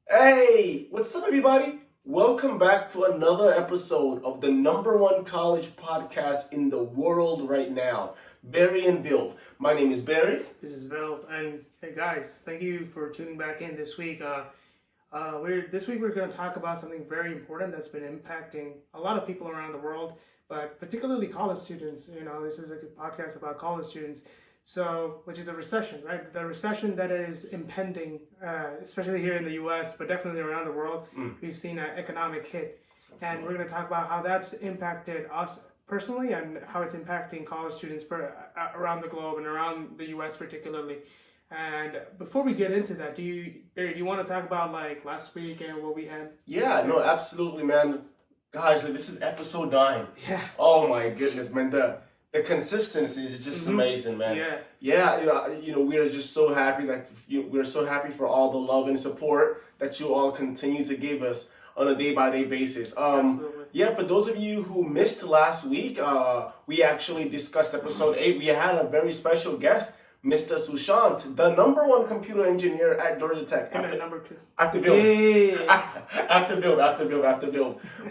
Hey, what's up, everybody? Welcome back to another episode of the number one college podcast in the world right now, Barry and Vilv. My name is Barry. This is Vilv, and hey guys, thank you for tuning back in this week. We're going to talk about something very important that's been impacting a lot of people around the world, but particularly college students. This is a good podcast about college students. So, which is the recession, right? The recession that is impending, especially here in the U.S., but definitely around the world. We've seen an economic hit, and we're going to talk about how that's impacted us personally and how it's impacting college students around the globe and around the U.S. particularly. And before we get into that, Barry, do you want to talk about like last week and what we had? Yeah, no, absolutely, man. Guys, this is Ep.9. Yeah. Oh my goodness, man. The consistency is just amazing, man. Yeah. We are just so happy that we're so happy for all the love and support that you all continue to give us on a day-by-day basis. Absolutely. Yeah, for those of you who missed last week, we actually discussed episode 8. We had a very special guest, Mr. Sushant, the number one computer engineer at Georgia Tech. Number 2. After Bill. Yay. After Bill.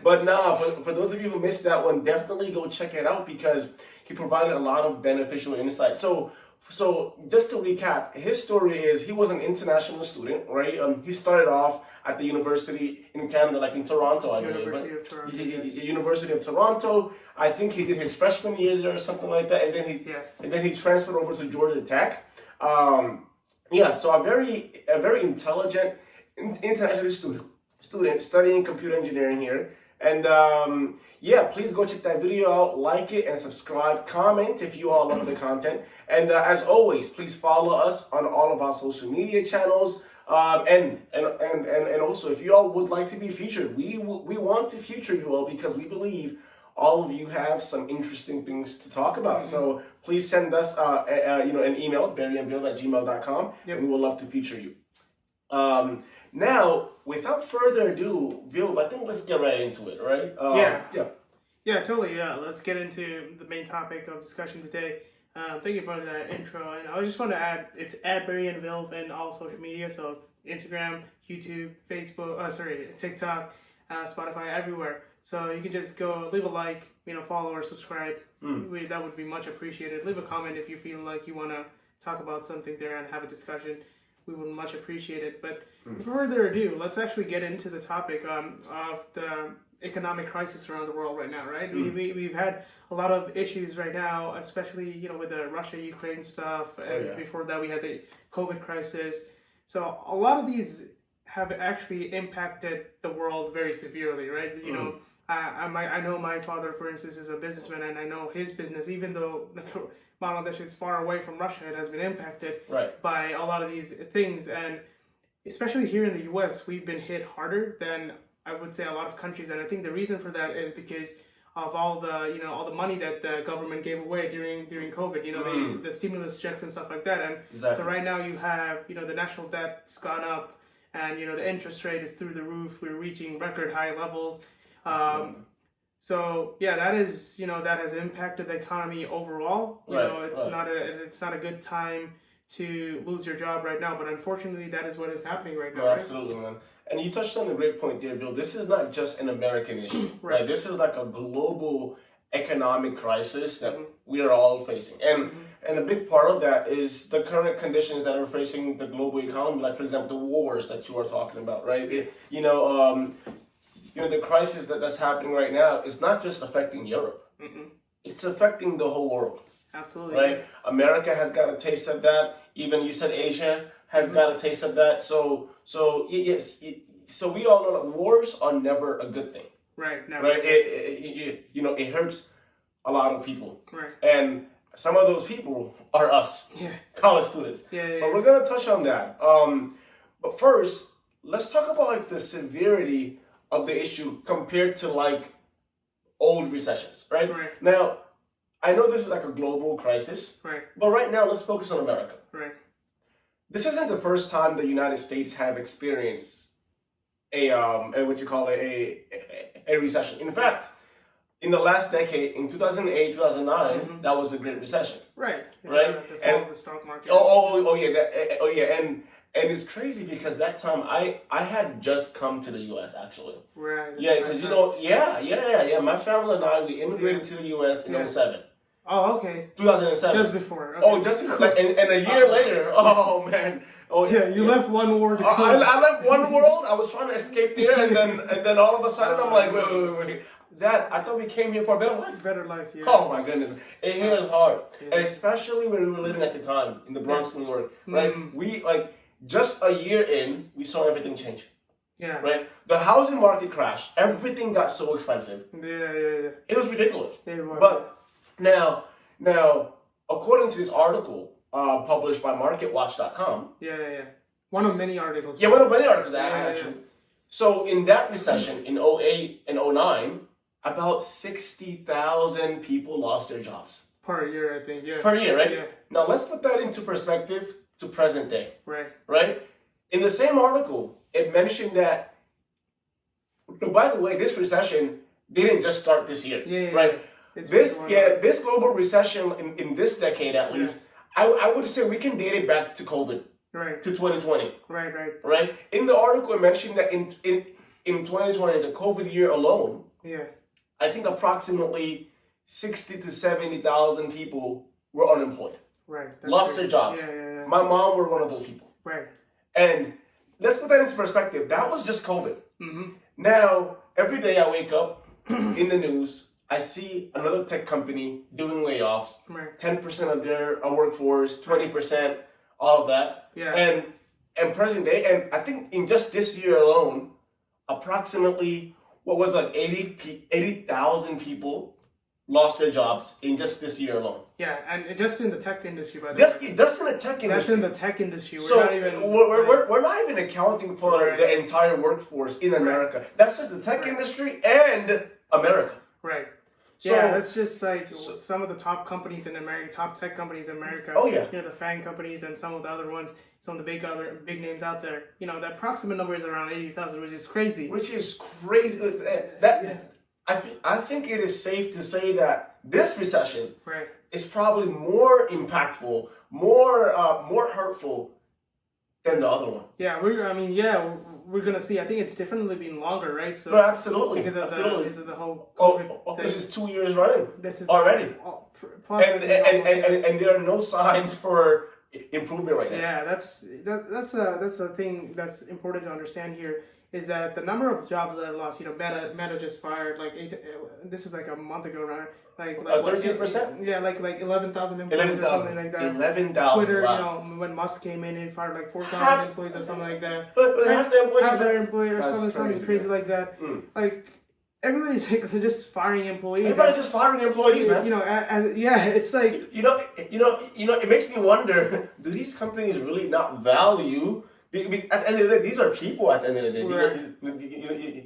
But now, for those of you who missed that one, definitely go check it out because he provided a lot of beneficial insight. So just to recap, his story is he was an international student, right? He started off at the university in Canada, like in Toronto, I believe. University of Toronto. Yes. University of Toronto. I think he did his freshman year there or something like that, and then he transferred over to Georgia Tech. So a very intelligent international student studying computer engineering here. And please go check that video out, like it, and subscribe, comment if you all love the content. And as always, please follow us on all of our social media channels. And also, if you all would like to be featured, we want to feature you all because we believe all of you have some interesting things to talk about. So please send us an email, barryandvilv@gmail.com, and we would love to feature you. Now, without further ado, Vilv, I think let's get right into it, right? Yeah, totally. Yeah, let's get into the main topic of discussion today. Thank you for that intro. And I just want to add, it's at Barry and Vilv in all social media. So Instagram, YouTube, Facebook, TikTok, Spotify, everywhere. So you can just go leave a like, follow or subscribe. That would be much appreciated. Leave a comment if you feel like you want to talk about something there and have a discussion. We would much appreciate it. But without further ado, let's actually get into the topic of the economic crisis around the world right now, right? We've had a lot of issues right now, especially, with the Russia-Ukraine stuff. Before that, we had the COVID crisis. So a lot of these have actually impacted the world very severely, right? I know my father, for instance, is a businessman, and I know his business, even though Bangladesh is far away from Russia, it has been impacted by a lot of these things. And especially here in the U.S., we've been hit harder than I would say a lot of countries. And I think the reason for that is because of all the money that the government gave away during COVID, the stimulus checks and stuff like that. And so right now you have, the national debt's gone up, and, the interest rate is through the roof. We're reaching record high levels. So yeah, that has impacted the economy overall. It's not a good time to lose your job right now, but unfortunately that is what is happening right now. Right? Absolutely, man. And you touched on a great point there, Bill. This is not just an American issue, right? This is like a global economic crisis that we are all facing. And a big part of that is the current conditions that are facing the global economy, like, for example, the wars that you are talking about, right? The crisis that's happening right now is not just affecting Europe. It's affecting the whole world. Absolutely. Right? America has got a taste of that. Even you said Asia has got a taste of that. So we all know that wars are never a good thing. Right. Never. Right? It hurts a lot of people. Right. And some of those people are us, college students. But we're gonna touch on that. But first, let's talk about the severity of the issue compared to old recessions, right? Now, I know this is a global crisis, but right now let's focus on America. This isn't the first time the United States have experienced a recession. In fact, in the last decade, in 2008, 2009, that was a great recession. Right. Right. The fall of the stock market. And it's crazy because that time I had just come to the U.S. actually. Right. Yeah, because My family and I, we immigrated to the U.S. in '07. Oh, okay. 2007. Just before. Okay. Oh, just before. Like, and a year later. Oh man. Oh yeah. You left one world. I left one world. I was trying to escape there, and then all of a sudden I'm like, wait. Dad, I thought we came here for a better life. Better life, yeah. Oh my goodness, it hit us hard, and especially when we were living at the time in the Bronx, New York. Right? We just a year in, we saw everything change. Yeah. Right? The housing market crashed. Everything got so expensive. Yeah. It was ridiculous. It was. But now, according to this article published by MarketWatch.com. Yeah. One of many articles. Yeah, one of many articles actually. So in that recession in '08 and '09, about 60,000 people lost their jobs. Per year, I think. Yeah. Per year, right? Yeah. Now let's put that into perspective to present day. Right. Right? In the same article, it mentioned that, by the way, this recession didn't just start this year. Yeah. Right? This global recession in this decade at least, I would say we can date it back to COVID. Right. To 2020. Right. In the article, it mentioned that in 2020, the COVID year alone, I think approximately 60 to 70,000 people were unemployed. Right. Lost their jobs. Yeah. My mom were one of those people. Right. And let's put that into perspective. That was just COVID. Mm-hmm. Now, every day I wake up in the news, I see another tech company doing layoffs. Right. 10% of their workforce, 20%, all of that. Yeah. And present day, and I think in just this year alone, approximately 80,000 people lost their jobs in just this year alone. Yeah, and just in the tech industry, by the way. That's in the tech industry. That's in the tech industry. We're not even accounting for the entire workforce in America. That's just the tech industry and America. Right. So, that's just some of the top companies in America, top tech companies in America. Oh yeah. The FANG companies and some of the other ones, some of the big names out there. The approximate number is around 80,000, which is crazy. I think it is safe to say that this recession is probably more impactful, more hurtful than the other one. Yeah, we're gonna see. I think it's definitely been longer, right? So no, absolutely, because of the whole COVID thing. This is 2 years running. This is already, plus and there are no signs for improvement right now. Yeah, that's a thing that's important to understand here. Is that the number of jobs that are lost? Meta just fired this is like a month ago, right? 13%. Yeah, like 11,000 employees or something like that. 11,000. Twitter, wow. When Musk came in, he fired like 4,000 employees or something like that. But half their employees or something crazy like that. Like everybody's just firing employees. Everybody's just firing employees, man. It's like it makes me wonder: do these companies really not value? At the end of the day, these are people. At the end of the day,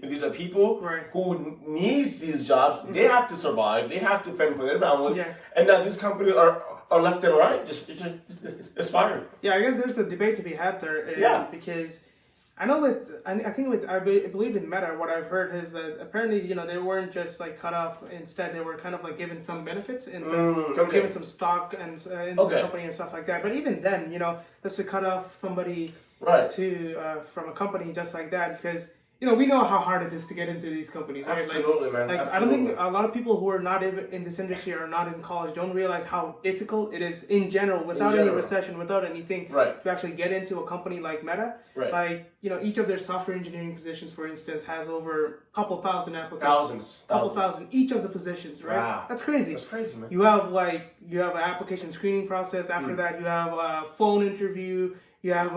these are people who needs these jobs. They have to survive. They have to fend for their families. And now these companies are left and right, just firing. Yeah, I guess there's a debate to be had there. Because I know I believe in Meta, what I've heard is that apparently, they weren't just cut off. Instead, they were kind of given some benefits and given some stock and in the company and stuff like that. But even then, just to cut off somebody from a company just like that, because we know how hard it is to get into these companies, right? Absolutely, man. Absolutely. I don't think a lot of people who are not in this industry or not in college don't realize how difficult it is in general, without any recession, without anything, to actually get into a company like Meta. Right. Each of their software engineering positions, for instance, has over a couple thousand applicants. Couple thousand each of the positions, right? Wow. That's crazy. That's crazy, man. You have an application screening process. After that, you have a phone interview. You have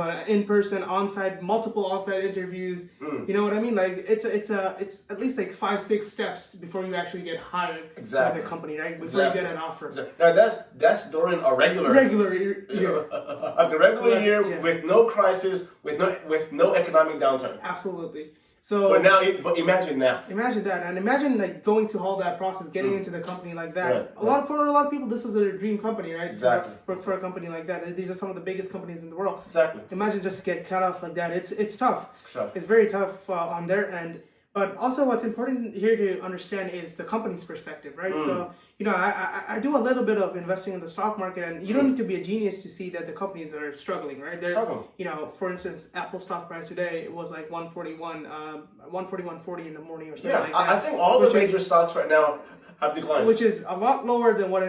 multiple on-site interviews. You know what I mean? It's at least 5-6 steps before you actually get hired by the company, right? Before you get an offer. Exactly. Now that's during a regular year. A regular year with no crisis, with no economic downturn. Absolutely. But imagine now. Imagine that, and imagine going through all that process, getting into the company like that. For a lot of people, this is their dream company, right? Exactly. For a company like that, these are some of the biggest companies in the world. Exactly. Imagine just to get cut off like that. It's tough. It's tough. It's very tough on their end. But also, what's important here to understand is the company's perspective, right? So, I do a little bit of investing in the stock market, and you don't need to be a genius to see that the companies are struggling, right? They're Struggling. For instance, Apple stock price today was like 141.40 in the morning or something like that. I think all the major stocks right now have declined, which is a lot lower than what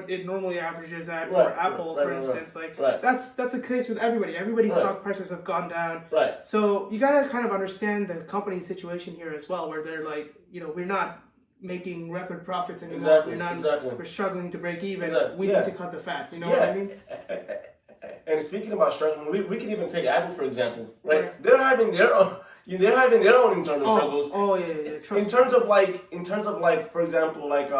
it normally averages at for Apple, for instance. That's the case with everybody. Everybody's stock prices have gone down. Right. So you gotta kind of understand the company's situation here as well, where they're like, we're not making record profits anymore. We're struggling to break even. We need to cut the fat. You know what I mean? And speaking about struggling, we can even take Apple for example, right? They're having their own. They're having their own internal struggles. Oh yeah. In terms of like, for example, like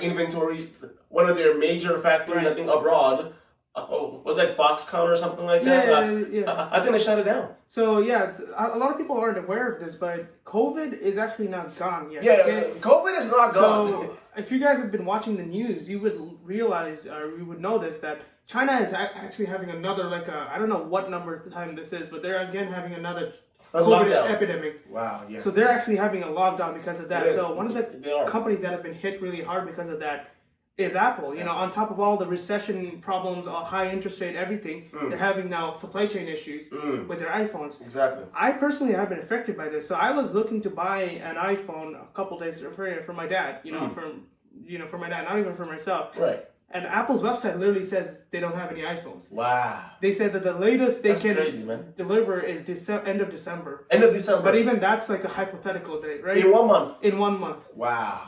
inventories. One of their major factories, I think abroad, was like Foxconn or something like that. Yeah. I think they shut it down. So yeah, a lot of people aren't aware of this, but COVID is actually not gone yet. Yeah, COVID is not gone. So if you guys have been watching the news, you would realize, or you would know this, that China is actually having another, I don't know what number of time this is, but they're again having another COVID epidemic. Wow, yeah. So they're actually having a lockdown because of that. So one of the companies that have been hit really hard because of that is Apple. On top of all the recession problems, high interest rate, everything, they're having now supply chain issues with their iPhones. Exactly. I personally have been affected by this. So I was looking to buy an iPhone a couple days earlier for my dad, for my dad, not even for myself. Right. And Apple's website literally says they don't have any iPhones. Wow. They said that the latest they can deliver is end of December. End of December. But even that's like a hypothetical date, right? In 1 month. In 1 month. Wow.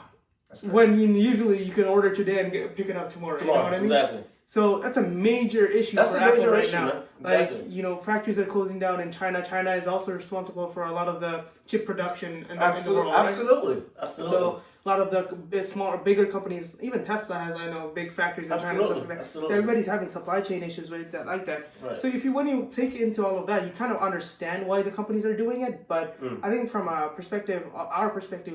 When usually you can order today and pick it up tomorrow. You know what I mean? Exactly. So that's a major issue for Apple right now. Exactly. Factories are closing down in China. China is also responsible for a lot of the chip production in the world. Absolutely. So a lot of the bigger companies, even Tesla has, big factories in China and stuff like that. So everybody's having supply chain issues with that, like that. Right. So when you take into all of that, you kind of understand why the companies are doing it. But I think from our perspective,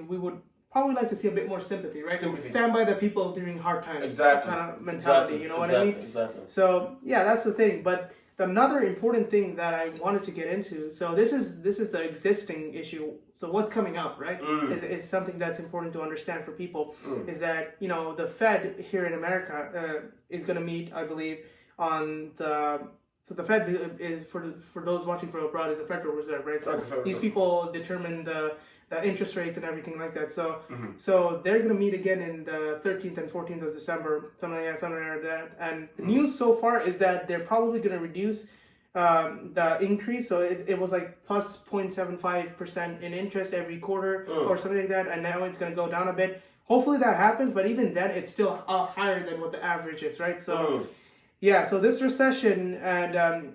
we would probably like to see a bit more sympathy, right? Stand by the people during hard times. Exactly. Kind of mentality, you know what I mean? Exactly. So yeah, that's the thing. But another important thing that I wanted to get into, so this is the existing issue. So what's coming up, right? Is something that's important to understand for people. Is that the Fed here in America is going to meet, I believe, on the. So the Fed is for those watching from abroad is the Federal Reserve, right? So these people determine the interest rates and everything like that. So so they're going to meet again in the 13th and 14th of December, something like that. And the news so far is that they're probably going to reduce the increase. So it was like plus 0.75% in interest every quarter or something like that. And now it's going to go down a bit. Hopefully that happens, but even then it's still higher than what the average is, right? So yeah, so this recession and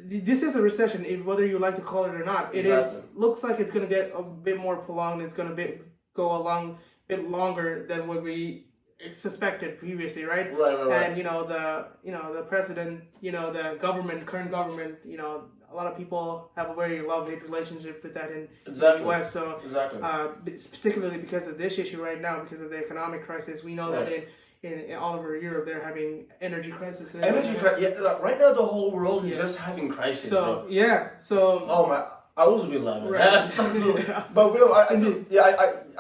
this is a recession, whether you like to call it or not. It looks like it's going to get a bit more prolonged. It's going to go along a bit longer than what we suspected previously, right? Right. And the president, the current government, a lot of people have a very love-hate relationship with that in the U.S. So particularly because of this issue right now, because of the economic crisis, we know that in all over Europe, they're having energy crisis. Right now the whole world is just having crisis. So oh my, I also be loving But Will, I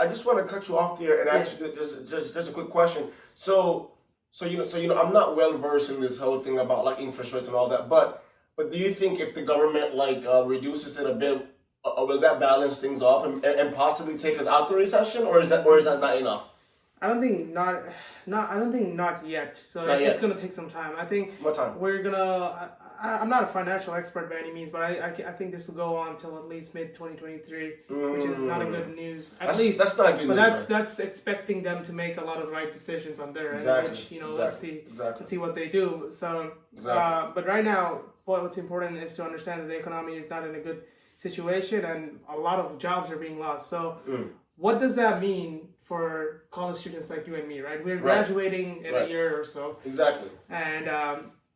just want to cut you off there and ask you just a quick question. So I'm not well versed in this whole thing about like interest rates and all that, but do you think if the government reduces it a bit, will that balance things off and possibly take us out the recession, or is that not enough? I don't think not yet. So it's gonna take some time. I think what time? We're gonna. I'm not a financial expert by any means, but I think this will go on till at least mid 2023, which is not a good news. That's not good news. But that's expecting them to make a lot of right decisions on their end. Which let's see what they do. So but right now, what's important is to understand that the economy is not in a good situation, and a lot of jobs are being lost. So what does that mean for college students like you and me, right? We're graduating in a year or so. Exactly. And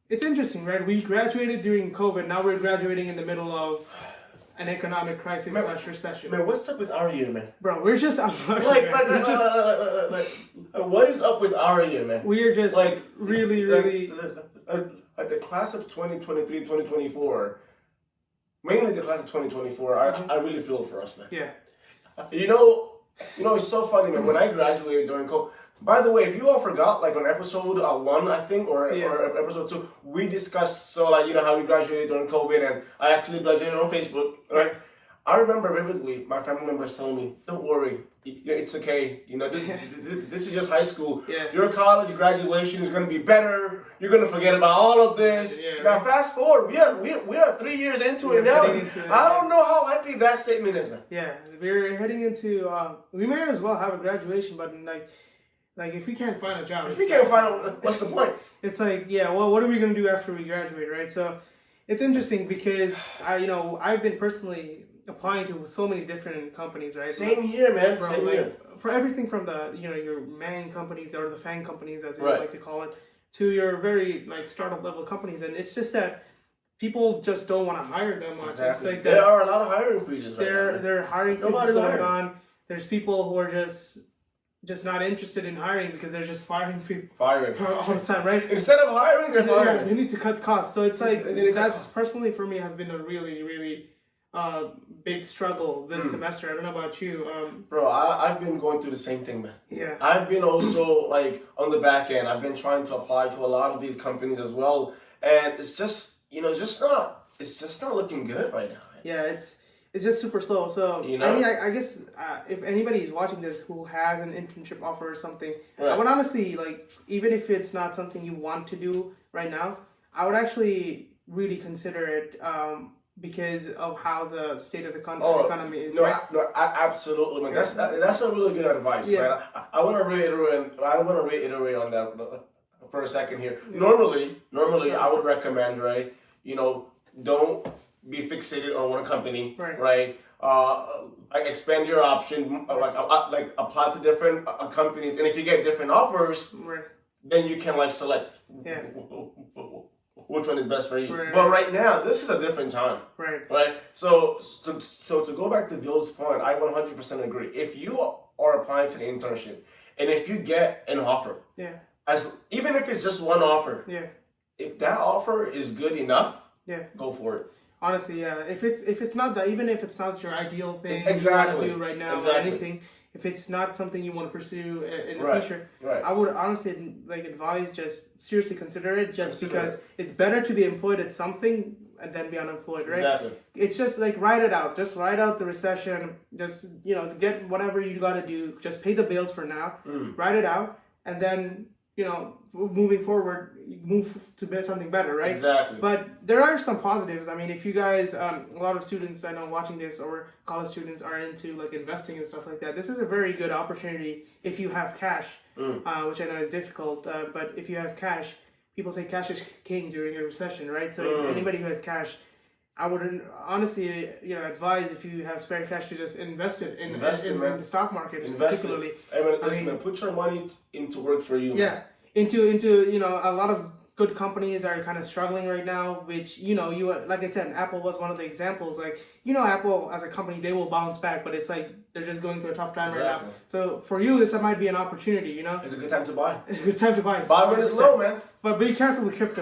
it's interesting, right? We graduated during COVID. Now we're graduating in the middle of an economic crisis / recession. Man, what's up with our year, man? Bro, we're just what is up with our year, man? We are just really the class of 2023, 2024. mainly the class of 2024, I really feel for us, man. Yeah. You know, it's so funny, man. When I graduated during COVID, by the way, if you all forgot, like on episode 1, I think, or episode 2, we discussed, so like, how we graduated during COVID, and I actually graduated on Facebook, right? I remember vividly my family members telling me, "Don't worry, it's okay. This is just high school. Yeah. Your college graduation is going to be better. You're going to forget about all of this." Yeah, now, fast forward, we are 3 years into it now. I don't know how likely that statement is, man. Yeah, we're heading into. We may as well have a graduation, but like if we can't find a job, if we can't find, what's the point? It's like, yeah, well, what are we going to do after we graduate, right? So it's interesting because I've been personally applying to so many different companies, right? Same here, man. Same here. For everything from the your main companies or the FANG companies, as you Right. like to call it, to your very like startup level companies, and it's just that people just don't want to hire them much. Exactly. It's like there are a lot of hiring freezes. They're hiring freezes Nobody's going hiring. on. There's people who are just not interested in hiring because they're just firing people Firing all the time, right? Instead of hiring, they're Yeah, firing. they need to cut costs. So it's like They need to cut that's costs. personally for me has been a really, really big struggle this semester. I don't know about you. Bro, I've been going through the same thing, man. Yeah. I've been also like on the back end. I've been trying to apply to a lot of these companies as well, and it's just it's just not looking good right now. Yeah, it's just super slow. So I mean, I guess if anybody is watching this who has an internship offer or something, Right. I would honestly like, even if it's not something you want to do right now, I would actually really consider it because of how the state of the economy is. No, right? absolutely, man. That's a really good advice, Yeah. man. I want to reiterate on that for a second here. Normally, I would recommend, right? Don't be fixated on one company, Right. Like expand your option, like apply to different companies, and if you get different offers, Right. then you can like select Yeah. which one is best for you. Right. But right now, this is a different time. Right. So to go back to Vilv's point, I 100% agree. If you are applying to the internship, and if you get an offer, Yeah. Even if it's just one offer, Yeah. if that offer is good enough, Yeah. go for it. Honestly, yeah. If it's not that, even if it's not your ideal thing Exactly. you want to do right now or Exactly. anything, if it's not something you want to pursue in the Right. future, Right. I would honestly like advise just seriously consider it, just Consider because it's better to be employed at something and then be unemployed, right? Exactly. It's just like write it out. Just write out the recession. Just get whatever you got to do. Just pay the bills for now. Write it out, and then moving forward, move to something better, right? Exactly. But there are some positives. I mean, if you guys, a lot of students I know watching this or college students are into like investing and stuff like that, this is a very good opportunity if you have cash, which I know is difficult. But if you have cash, people say cash is king during a recession, right? So anybody who has cash, I would honestly, advise if you have spare cash to just invest it in the stock market, particularly. Listen, put your money into work for you. Yeah, into a lot of good companies are kind of struggling right now, which you like I said, Apple was one of the examples. Like Apple as a company, they will bounce back, but it's like they're just going through a tough time right now. So for you, this might be an opportunity. It's a good time to buy. It's a good time to buy. Buy when it's low, man. But be careful with crypto.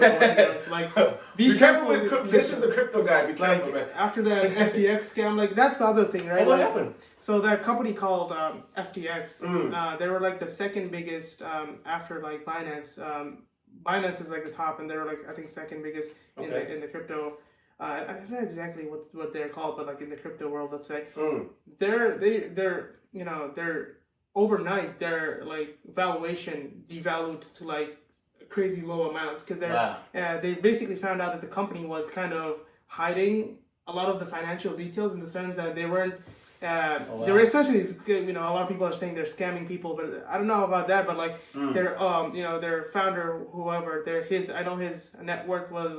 Like, be careful with crypto. This is the crypto guy. Be careful, man. After the FTX scam, like that's the other thing, right? What happened? So that company called FTX, they were like the second biggest after like Binance. Binance is like the top, and they were like I think second biggest in the crypto. I don't know exactly what they're called, but like in the crypto world, let's say they're overnight their like valuation devalued to like crazy low amounts because they basically found out that the company was kind of hiding a lot of the financial details in the sense that they weren't. They were essentially, a lot of people are saying they're scamming people, but I don't know about that. But like their founder, whoever, I know his net worth was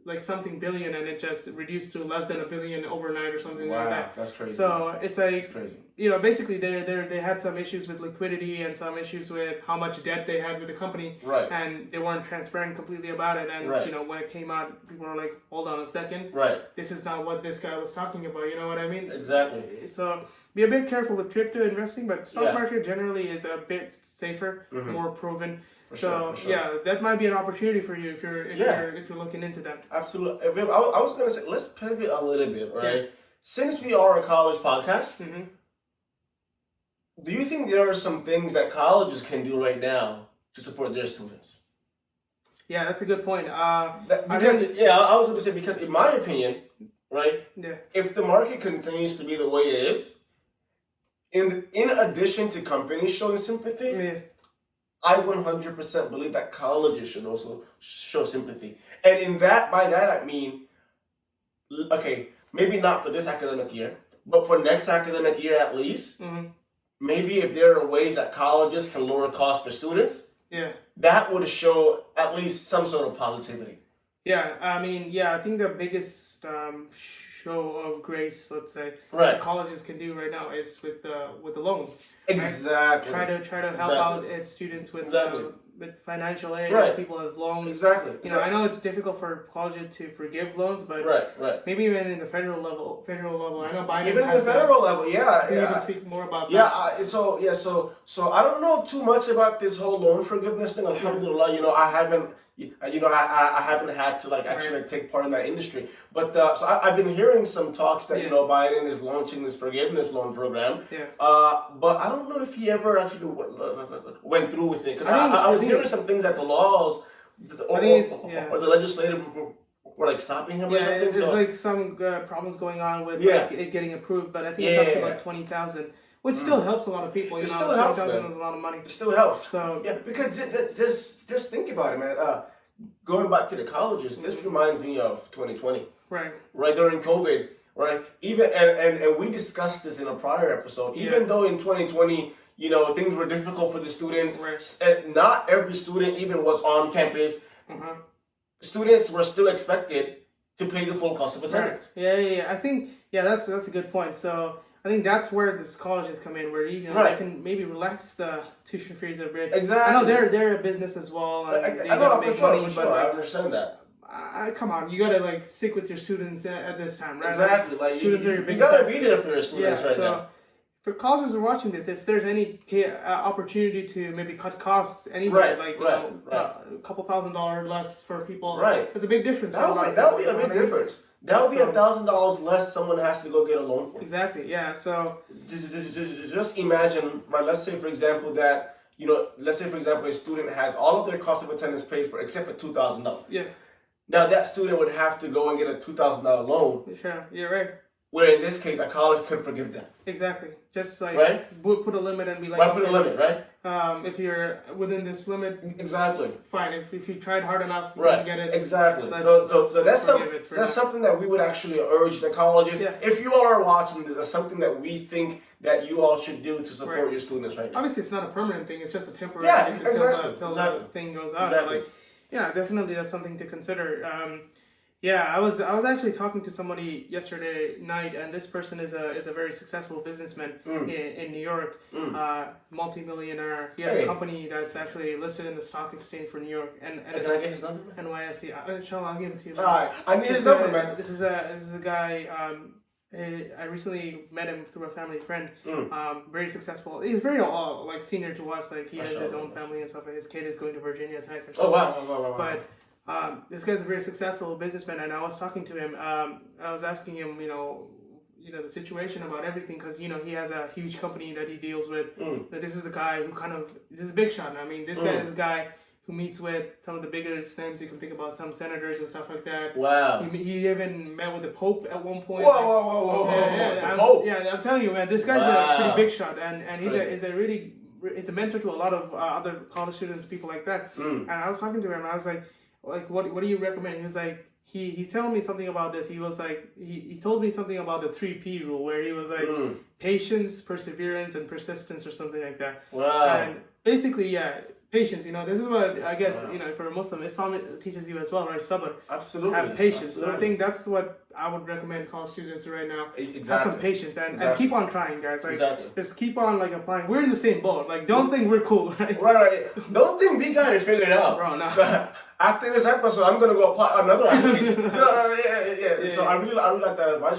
like something billion, and it just reduced to less than $1 billion overnight or something like that. That's crazy. So it's like, crazy. basically they had some issues with liquidity and some issues with how much debt they had with the company, Right. and they weren't transparent completely about it. And Right. when it came out, people were like, "Hold on a second, Right. this is not what this guy was talking about." You know what I mean? Exactly. So be a bit careful with crypto investing, but stock Yeah. market generally is a bit safer, more proven. For So sure. yeah, that might be an opportunity for you if you're looking into that. Absolutely. I was gonna say, let's pivot a little bit, right? Yeah. Since we are a college podcast, do you think there are some things that colleges can do right now to support their students? Yeah, that's a good point. I was going to say, because in my opinion, right, if the market continues to be the way it is, in addition to companies showing sympathy, I 100% believe that colleges should also show sympathy. And by that I mean, okay, maybe not for this academic year, but for next academic year at least, maybe if there are ways that colleges can lower costs for students, that would show at least some sort of positivity. Yeah, I mean, I think the biggest show of grace, let's say, right, that colleges can do right now is with the loans. Exactly. Right? Try to help out students with with financial aid. Right. People have loans. Exactly. I know it's difficult for colleges to forgive loans, but maybe even in the federal level. I know Biden even in the federal level, you can speak more about that. So I don't know too much about this whole loan forgiveness thing. Alhamdulillah, I haven't. I haven't had to actually take part in that industry, but so I've been hearing some talks that Biden is launching this forgiveness loan program. But I don't know if he ever actually went through with it, because I was hearing some things that the laws or the legislative were like stopping him or something. There's like some problems going on with it getting approved, but I think it's up to like 20,000. Which still helps a lot of people. It still helps, man. 20,000 is a lot of money. It still helps. So because just think about it, man. Going back to the colleges, this reminds me of 2020. Right during COVID, right? Even and we discussed this in a prior episode. Even though in 2020, things were difficult for the students, and not every student even was on campus. Students were still expected to pay the full cost of attendance. Yeah. I think that's a good point. So I think that's where this colleges come in, where they can maybe relax the tuition fees a bit. Exactly. I know they're a business as well. I know for sure. I understand that. Come on, you gotta stick with your students at this time, right? Exactly. Students are your biggest. You gotta be there for your students right now. For colleges who are watching this, if there's any opportunity to maybe cut costs anywhere, a couple $1,000 less for people, it's a big difference. That would be a big difference. That would be $1,000 less someone has to go get a loan for. Exactly. Yeah. So just imagine, right? Let's say, for example, that a student has all of their cost of attendance paid for except for $2,000. Yeah. Now that student would have to go and get a $2,000 loan. Sure. You're right. Where in this case, a college could forgive them. Exactly. Just put a limit and be like. Put a limit, right? If you're within this limit. Exactly. Fine. If you tried hard enough, you can get it. Exactly. So that's something that we would actually urge the colleges. Yeah. If you all are watching this, that's something that we think that you all should do to support your students right now. Obviously, it's not a permanent thing. It's just a temporary thing until the thing goes out. Exactly. Definitely that's something to consider. I was actually talking to somebody yesterday night, and this person is a very successful businessman in New York, multi-millionaire. He has a company that's actually listed in the stock exchange for New York. And can I get his number? NYSE. Inshallah, I'll give it to you. All right, I need his number, man. This is a guy. I recently met him through a family friend. Very successful. He's very senior to us. He has his own family and stuff. His kid is going to Virginia Tech or something. Oh wow. But this guy's a very successful businessman, and I was talking to him. I was asking him, the situation about everything, because he has a huge company that he deals with. This is the guy who this is a big shot. I mean, this guy is a guy who meets with some of the biggest names you can think about, some senators and stuff like that. Wow. He even met with the Pope at one point. Whoa. The Pope. I'm telling you, man, this guy's a pretty big shot, and he's a mentor to a lot of other college students, people like that. And I was talking to him, and I was like, what do you recommend? He was like, he told me something about this. He was like, he told me something about the 3P rule, where he was like, patience, perseverance, and persistence, or something like that. Wow. And basically, patience. This is what I guess for a Muslim, Islam teaches you as well, right? Sabr. Absolutely. Have patience. Absolutely. So I think that's what I would recommend college students right now. Exactly. Have some patience and keep on trying, guys. Like, exactly. Just keep on applying. We're in the same boat. Like, don't think we're cool, right? Right. Don't think we got it figured out. Bro, no. After this episode, I'm gonna go apply another application. Yeah. So I really like that advice.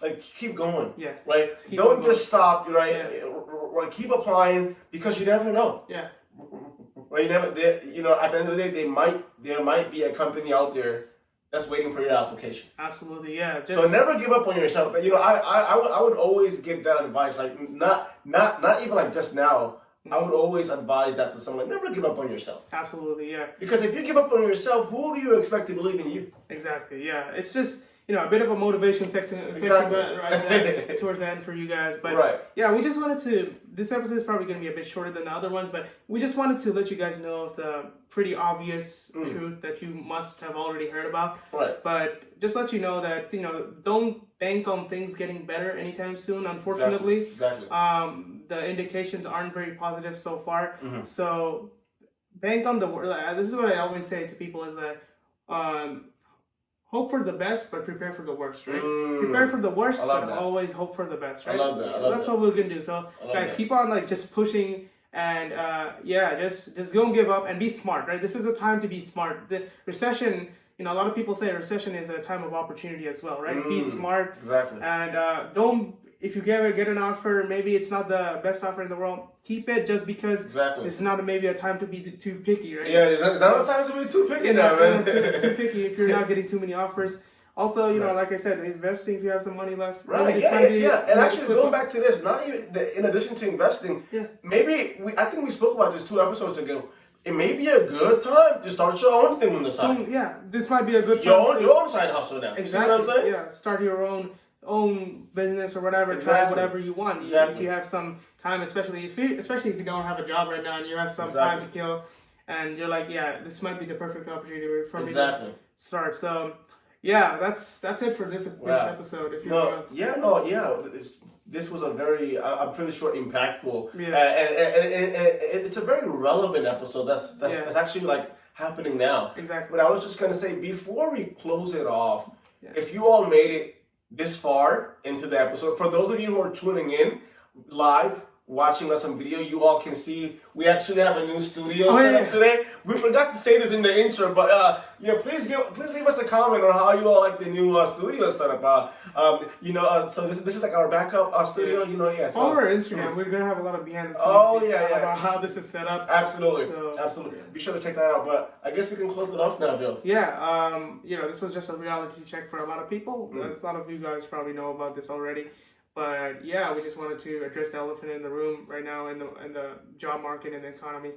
Like keep going. Yeah. Right. Don't just stop. Right. Yeah. Keep applying because you never know. Yeah. Right. At the end of the day, there might be a company out there that's waiting for your application. Absolutely. Yeah. So never give up on yourself. But I would always give that advice. Like not even like just now. I would always advise that to someone. Never give up on yourself. Absolutely, yeah. Because if you give up on yourself, who do you expect to believe in you? Exactly, yeah. It's just, a bit of a motivation section Exactly. right towards the end for you guys. But yeah, we just wanted to, this episode is probably going to be a bit shorter than the other ones, but we just wanted to let you guys know of the pretty obvious truth that you must have already heard about. Right. But just let you know that, don't bank on things getting better anytime soon, unfortunately. Exactly. The indications aren't very positive so far. So bank on the word. This is what I always say to people is that hope for the best, but prepare for the worst, right? Prepare for the worst, but always hope for the best, right? I love that. That's what we're going to do. So guys, keep on just pushing and just don't give up and be smart, right? This is a time to be smart. The recession, a lot of people say recession is a time of opportunity as well, right? Be smart. Exactly. And don't, if you get an offer, maybe it's not the best offer in the world, keep it just because it's not maybe a time to be too picky, right? Yeah, it's not a time to be too picky now, man. Too picky if you're not getting too many offers. Also, like I said, investing if you have some money left. Right, yeah. And actually, going back to this, not even in addition to investing, maybe I think we spoke about this 2 episodes ago. It may be a good time to start your own thing on the side. Yeah, this might be a good time. Your own side hustle now. Exactly. You see what I'm saying? Yeah, start your own business or whatever. Try whatever you want. If you have some time, especially if you don't have a job right now and you have some time to kill, and you're like, this might be the perfect opportunity for me to start. So. Yeah, that's it for this episode. If this was a very, I'm pretty sure, impactful, and it's a very relevant episode. That's actually happening now. Exactly. But I was just gonna say before we close it off, if you all made it this far into the episode, for those of you who are tuning in live, watching us on video, you all can see we actually have a new studio set up today. We forgot to say this in the intro, but please leave us a comment on how you all like the new studio setup. So this is like our backup studio. So follow our Instagram. We're gonna have a lot of behind the scenes about how this is set up. Absolutely. Be sure to check that out. But I guess we can close it off now, Bill. This was just a reality check for a lot of people. A lot of you guys probably know about this already. But we just wanted to address the elephant in the room right now in the job market and the economy.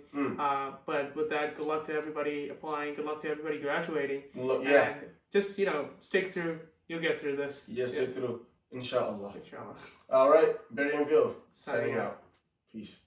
But with that, good luck to everybody applying. Good luck to everybody graduating. And just stick through. You'll get through this. Yes, stick through. Inshallah. Inshallah. All right, Barry and Vilv signing out. Peace.